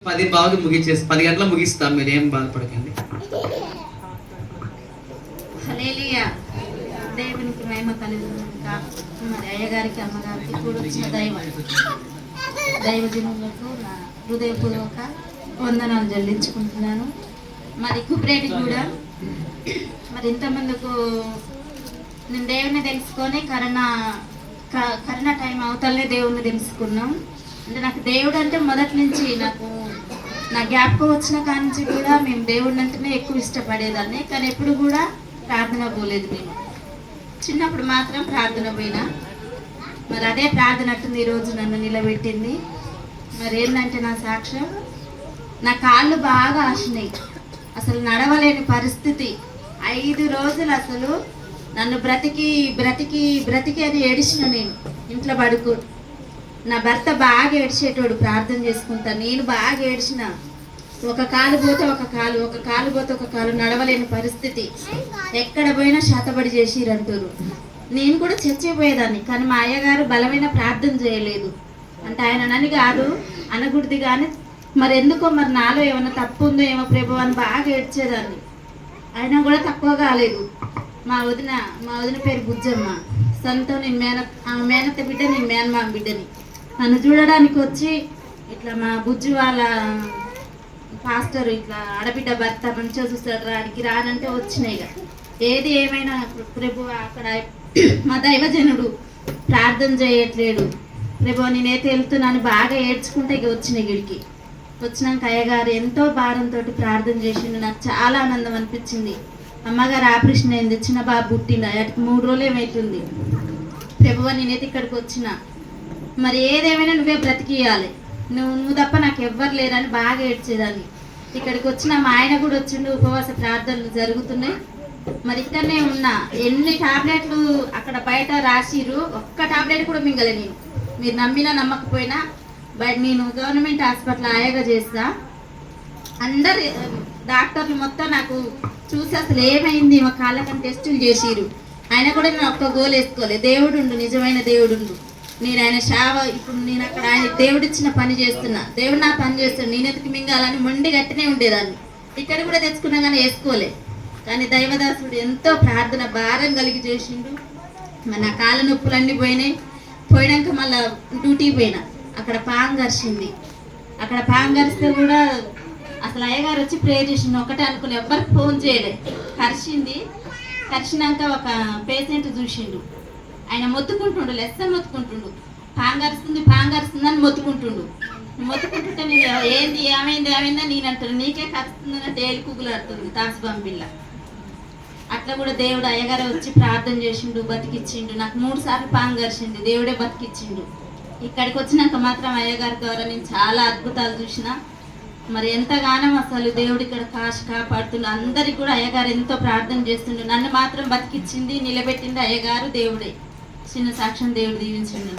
10 బాగా ముగించేసి 10 గంటల ముగిస్తాం, మీరు ఏం బాధపడకండి. హల్లెలూయా. దేవునికి మహిమ కలుగునుగాక. మరి అయ్యగారికి అమ్మగారికి కూడా వచ్చిన దైవజనులకు నా హృదయపూర్వక వందనాలు చెల్లించుకుంటున్నాను. మరి కుబ్రేటి కూడా మరి ఇంతమందుకు నేను దేవుని తెలుసుకొని కరోనా టైం అవతలనే దేవుణ్ణి తెలుసుకున్నాం. అంటే నాకు దేవుడు అంటే మొదటి నుంచి నా జ్ఞాపకం వచ్చిన కాడి నుంచి కూడా మేము దేవుడిని అంటేనే ఎక్కువ ఇష్టపడేదాన్ని. కానీ ఎప్పుడు కూడా ప్రార్థన పోలేదు. మేము చిన్నప్పుడు మాత్రం ప్రార్థన పోయినా. మరి అదే ప్రార్థన అట్టుంది ఈరోజు నన్ను నిలబెట్టింది. మరి ఏంటంటే నా సాక్ష్యం, నా కాళ్ళు బాగా ఆశినాయి, అసలు నడవలేని పరిస్థితి. 5 రోజులు అసలు నన్ను బ్రతికి అని ఏడిచిన. నేను ఇంట్లో పడుకో, నా భర్త బాగా ఏడ్చేటోడు ప్రార్థన చేసుకుంటా, నేను బాగా ఏడ్చిన. ఒక కాలు పోతే ఒక కాలు నడవలేని పరిస్థితి. ఎక్కడ పోయినా శాతబడి చేసిరంటారు. నేను కూడా చచ్చిపోయేదాన్ని. కానీ మా అయ్యగారు బలమైన ప్రార్థన చేయలేదు. అంటే ఆయన నన్ను కాదు అనకూడదు, కానీ మరి ఎందుకో మరి నాలో ఏమైనా తప్పు ఉందో ఏమో ప్రభు అని బాగా ఏడ్చేదాన్ని. అయినా కూడా తక్కువ కాలేదు. మా వదిన పేరు బుజ్జమ్మ. సొంతం నేను ఆమె మేనత్త బిడ్డ, నేను మేనమామ బిడ్డని. నన్ను చూడడానికి వచ్చి ఇట్లా మా బుజ్జి వాళ్ళ పాస్టర్ ఇట్లా ఆడబిడ్డ భర్త మంచిగా చూస్తాడు, రాడికి రానంటే వచ్చినాయి. ఏది ఏమైనా ప్రభు అక్కడ మా దైవజనుడు ప్రార్థన చేయట్లేడు, ప్రభు నేనైతే వెళ్తున్నాను బాగా ఏడ్చుకుంటే ఇక వచ్చినాయి. గిడికి వచ్చినాక అయ్యగారు ఎంతో భారంతో ప్రార్థన చేసిండు. నాకు చాలా ఆనందం అనిపించింది. అమ్మగారు ఆపరేషన్ అయింది, చిన్న బాబు పుట్టిండు, అటుకు 3 రోజులు ఏమవుతుంది. ప్రభువా నేనైతే ఇక్కడికి వచ్చిన, మరి ఏదేమైనా నువ్వే బ్రతికియాలి, నువ్వు తప్ప నాకు ఎవ్వరు లేరని బాగా ఏడ్చేదాన్ని. ఇక్కడికి వచ్చిన మా ఆయన కూడా వచ్చిండు, ఉపవాస ప్రార్థనలు జరుగుతున్నాయి. మరి ఇక్కడనే ఉన్నా. ఎన్ని టాబ్లెట్లు అక్కడ బయట రాసిరు, ఒక్క టాబ్లెట్ కూడా మింగలే నేను. మీరు నమ్మినా నమ్మకపోయినా బయట నేను గవర్నమెంట్ హాస్పిటల్ ఆయాగా చేస్తా. అందరు డాక్టర్లు మొత్తం నాకు చూసి అసలు ఏమైంది మా కాళ్ళకని టెస్టులు చేసిరు. ఆయన కూడా నేను ఒక్క గోలు వేసుకోలేదు. దేవుడుండు, నిజమైన దేవుడుండు. నేను ఆయన ఇప్పుడు నేను అక్కడ ఆయన దేవుడిచ్చిన పని చేస్తున్నా, దేవుడు నా పని చేస్తున్నా. నేను ఎతికి మింగాలని మొండి గట్టినే ఉండేదాన్ని. ఇక్కడ కూడా తెచ్చుకున్నా కానీ వేసుకోలే. కానీ దైవదాసుడు ఎంతో ప్రార్థన భారం కలిగి చేసిండు. మరి నా కాళ్ళ నొప్పులన్నీ పోయినాక మళ్ళీ డ్యూటీకి పోయినా. అక్కడ పాము గరిచింది. అక్కడ పాము గరిస్తే కూడా అసలు అయ్యగారు వచ్చి ప్రేయర్ చేసిండు. ఒకటే అనుకుని ఎవ్వరికి ఫోన్ చేయలే. కరిచినాక ఒక పేషెంట్ చూసిండు. ఆయన మొత్తుకుంటుండు, మొత్తుకుంటుండు, పాము గరుస్తుంది అని మొత్తుకుంటుండు. మొత్తుకుంటుంటే నేను ఏమైంది నేను అంటాను, నీకే కరుస్తుందని తేలి కుగులు ఆడుతుంది తాసుబంబిల్ల. అట్లా కూడా దేవుడు అయ్యగారు వచ్చి ప్రార్థన చేసిండు, బతికిచ్చిండు. నాకు 3 సార్లు పాము గరిచిండు, దేవుడే బతికిచ్చిండు. ఇక్కడికి వచ్చినాక మాత్రం అయ్యగారి ద్వారా నేను చాలా అద్భుతాలు చూసిన. మరి ఎంతగానో అసలు దేవుడు ఇక్కడ కాపాడుతుండు. అందరికి కూడా అయ్యగారు ఎంతో ప్రార్థన చేస్తుండు. నన్ను మాత్రం బతికిచ్చింది, నిలబెట్టింది అయ్యగారు, దేవుడే. చిన్న సాక్ష్యం దేవుడు దీవించండి.